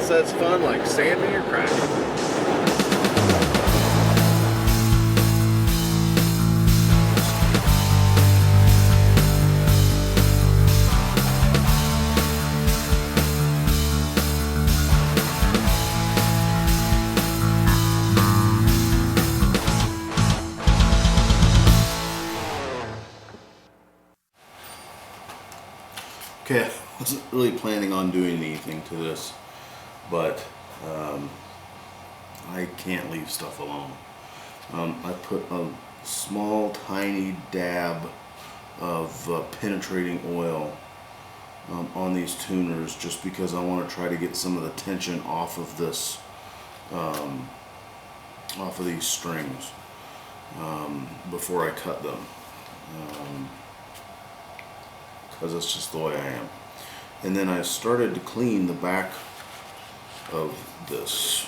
says fun like sanding or cracking. Okay, I wasn't really planning on doing anything to this, but I can't leave stuff alone. I put a small, tiny dab of penetrating oil on these tuners just because I want to try to get some of the tension off of this, off of these strings before I cut them. Because it's just the way I am. And then I started to clean the back of this.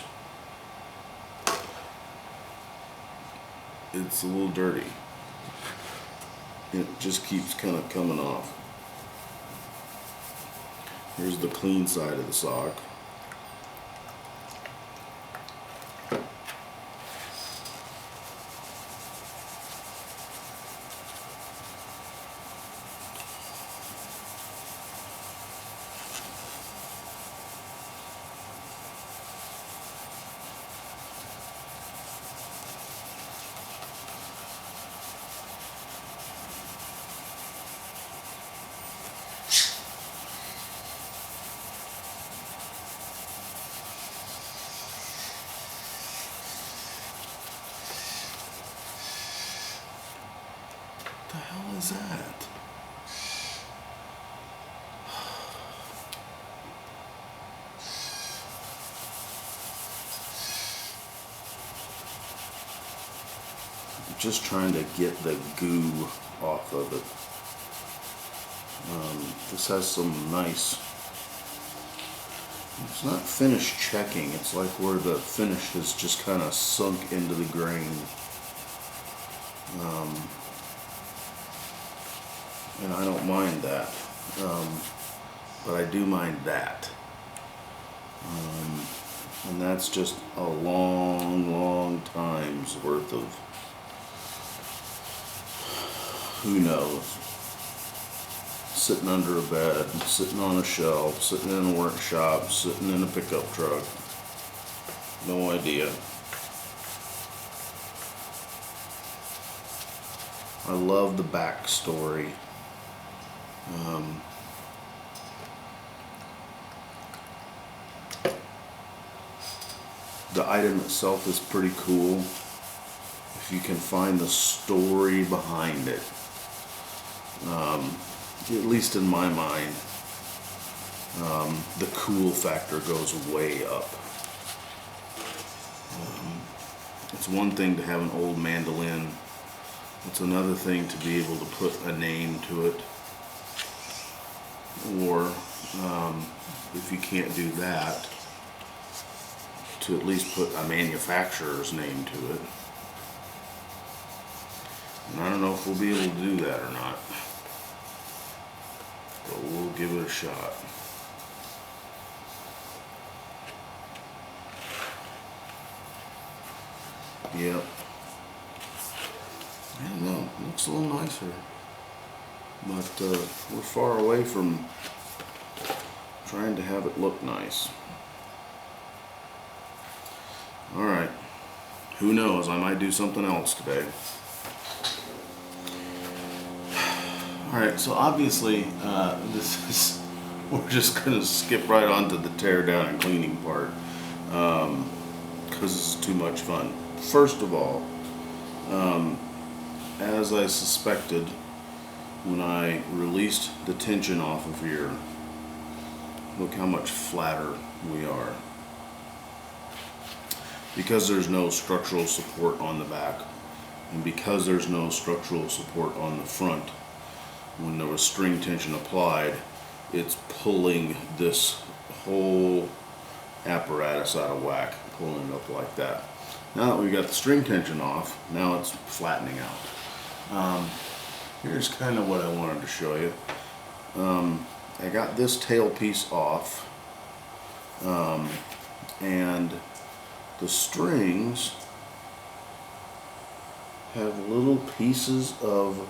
It's a little dirty. It just keeps kind of coming off. Here's the clean side of the sock. What the hell is that? I'm just trying to get the goo off of it. This has some nice, it's not finish checking, it's like where the finish has just kind of sunk into the grain. And I don't mind that, but I do mind that. And that's just a long time's worth of, who knows, sitting under a bed, sitting on a shelf, sitting in a workshop, sitting in a pickup truck. No idea. I love the backstory. The item itself is pretty cool if you can find the story behind it. At least in my mind, the cool factor goes way up. It's one thing to have an old mandolin. It's another thing to be able to put a name to it, or if you can't do that, to at least put a manufacturer's name to it. And I don't know if we'll be able to do that or not, but we'll give it a shot. Yep. I don't know, it looks a little nicer, but we're far away from trying to have it look nice. Alright, who knows, I might do something else today. Alright, so obviously we're just going to skip right on to the tear down and cleaning part, because it's too much fun. First of all, as I suspected when I released the tension off of here, look how much flatter we are. Because there's no structural support on the back, and because there's no structural support on the front, when there was string tension applied, it's pulling this whole apparatus out of whack, pulling it up like that. Now that we've got the string tension off, now it's flattening out. Here's kind of what I wanted to show you. I got this tail piece off. And the strings have little pieces of,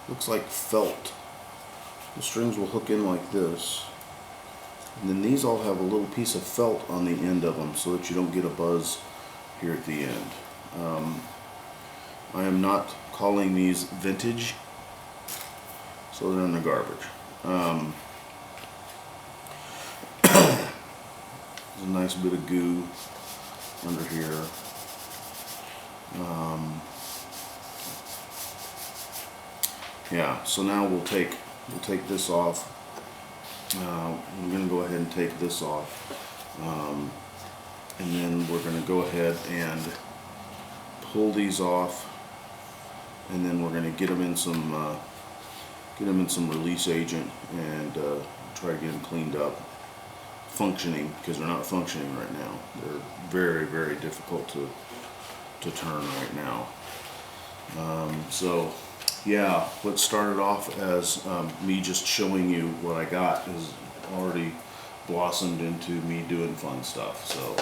looks like felt. The strings will hook in like this, and then these all have a little piece of felt on the end of them so that you don't get a buzz here at the end. I am not calling these vintage, so they're in the garbage. There's a nice bit of goo under here. Yeah, so now we'll take this off. We're going to go ahead and take this off, and then we're going to go ahead and pull these off, and then we're going to get them in some release agent and try to get them cleaned up, functioning, because they're not functioning right now. They're very, very difficult to turn right now. So yeah, what started off as me just showing you what I got has already blossomed into me doing fun stuff. So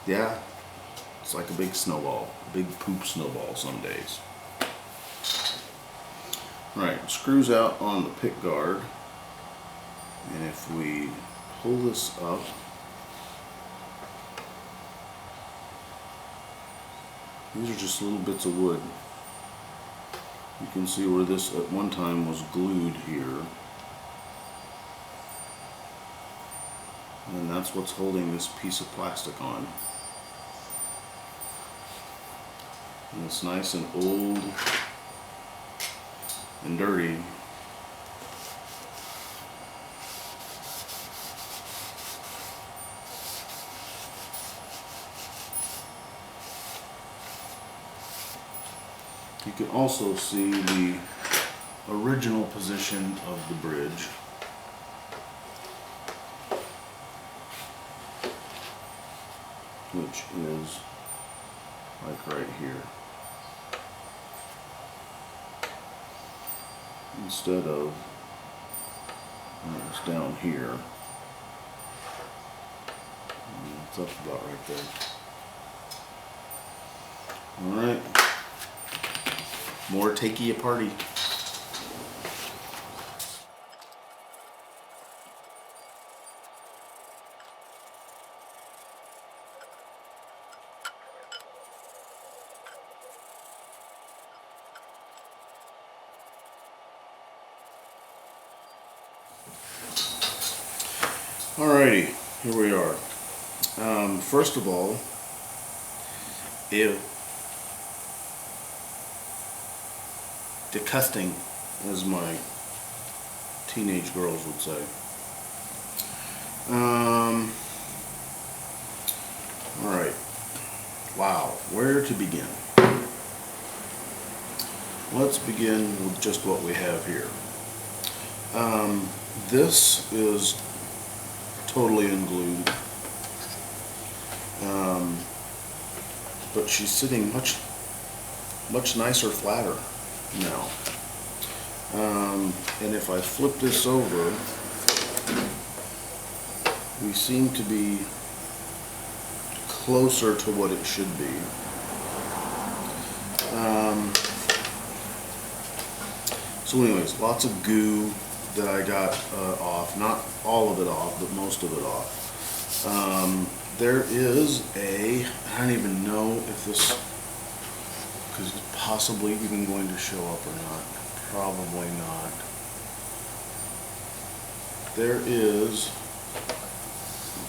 yeah, it's like a big snowball, big poop snowball some days. Alright, screws out on the pick guard, and if we pull this up, these are just little bits of wood. You can see where this at one time was glued here. And that's what's holding this piece of plastic on. And it's nice and old and dirty. You can also see the original position of the bridge. Which is like right here. Instead of, it's down here. And it's up about right there. Alright. More takey a party. Alrighty, here we are. First of all, disgusting, as my teenage girls would say. Alright, wow, where to begin? Let's begin with just what we have here. This is totally unglued, but she's sitting much nicer, flatter now. And if I flip this over, we seem to be closer to what it should be. So anyways, lots of goo that I got off, not all of it off, but most of it off. There is I don't even know if this is possibly even going to show up or not. Probably not.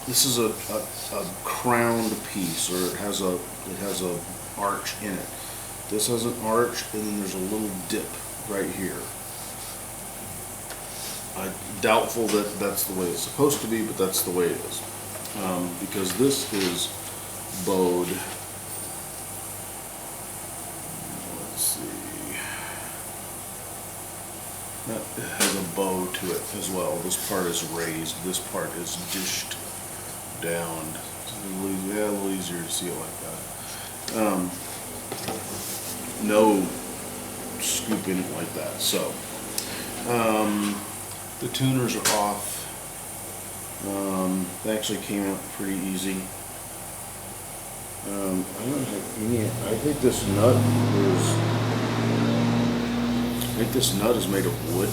This is a crowned piece, or it has a arch in it. This has an arch, and then there's a little dip right here. I'm doubtful that that's the way it's supposed to be, but that's the way it is. Because this is bowed. Let's see. That has a bow to it as well. This part is raised. This part is dished down. It's a little easier to see it like that. No scoop in it like that. So, the tuners are off. They actually came out pretty easy. I don't have any. I think this nut is made of wood.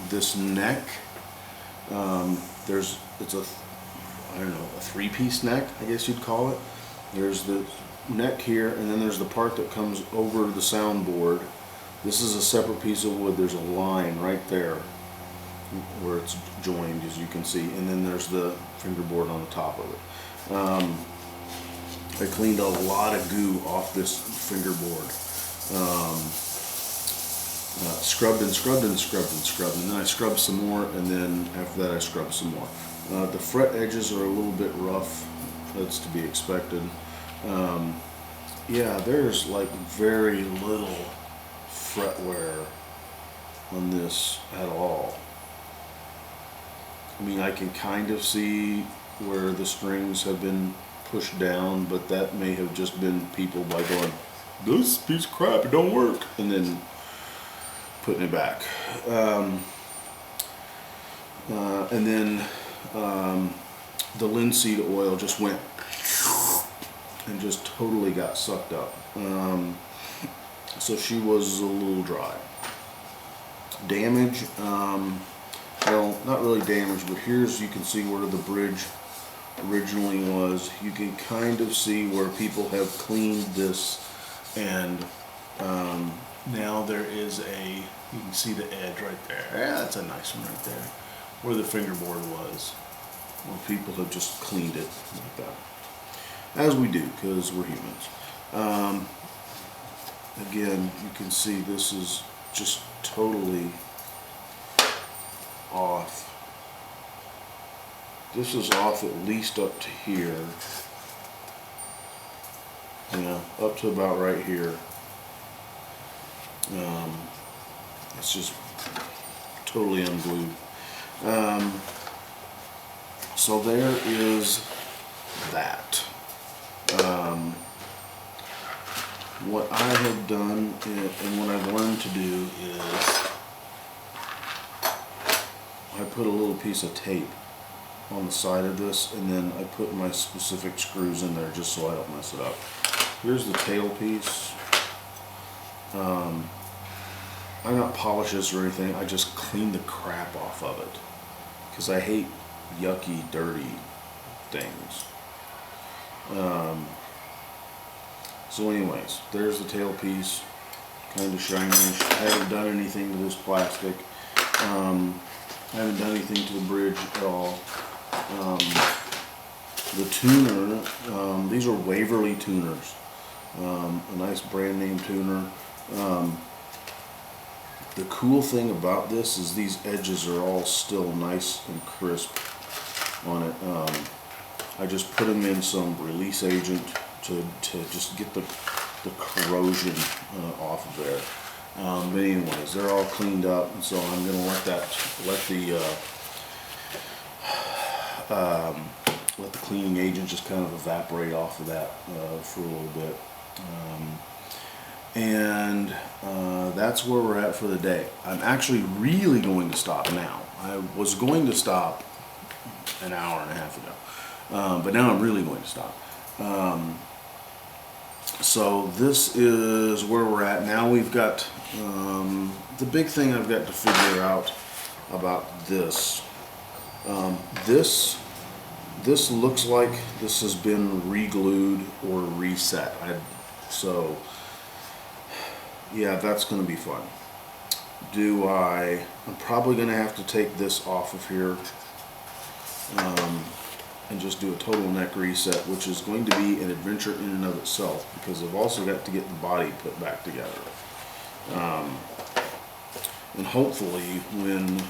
This neck, it's a, I don't know, a three-piece neck, I guess you'd call it. There's the neck here, and then there's the part that comes over the soundboard. This is a separate piece of wood. There's a line right there where it's joined, as you can see, and then there's the fingerboard on the top of it. I cleaned a lot of goo off this fingerboard. Scrubbed and scrubbed and scrubbed and scrubbed, and then I scrubbed some more, and then after that I scrubbed some more. The fret edges are a little bit rough. That's to be expected. Yeah, there's like very little fret wear on this at all. I mean, I can kind of see where the strings have been pushed down, but that may have just been people by going, this piece of crap, it don't work, and then putting it back. And then the linseed oil just went and just totally got sucked up. So she was a little dry. Damage, well, not really damage, but here's, you can see where the bridge originally was. You can kind of see where people have cleaned this, and now there is you can see the edge right there. Yeah, that's a nice one right there, where the fingerboard was. Well, people have just cleaned it like that, as we do, because we're humans. Again, you can see this is just totally off. This is off at least up to here. Yeah, up to about right here. It's just totally unglued. So there is that. What I have done and what I've learned to do is I put a little piece of tape on the side of this, and then I put my specific screws in there just so I don't mess it up. Here's the tail piece. I not polish this or anything, I just clean the crap off of it, because I hate yucky, dirty things. So anyways, there's the tail piece, kind of shiny-ish. I haven't done anything to this plastic. I haven't done anything to the bridge at all. The tuner, these are Waverly tuners, a nice brand name tuner. The cool thing about this is these edges are all still nice and crisp on it. I just put them in some release agent to just get the corrosion off of there. But anyways, they're all cleaned up, and so I'm gonna let the cleaning agent just kind of evaporate off of that for a little bit. And that's where we're at for the day. I'm actually really going to stop now. I was going to stop an hour and a half ago, but now I'm really going to stop. So this is where we're at now. We've got the big thing I've got to figure out about this. This looks like this has been re-glued or reset. So yeah, that's going to be fun. I'm probably going to have to take this off of here and just do a total neck reset, which is going to be an adventure in and of itself, because I've also got to get the body put back together. And hopefully when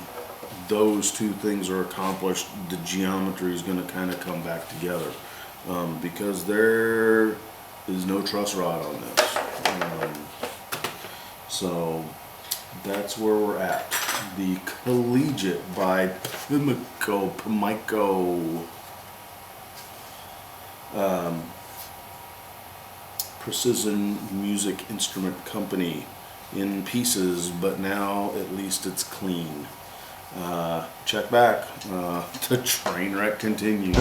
those two things are accomplished, the geometry is going to kind of come back together, because there is no truss rod on this. So that's where we're at. The Collegiate by Pimico Precision Music Instrument Company, in pieces, but now at least it's clean. check back. The train wreck continues.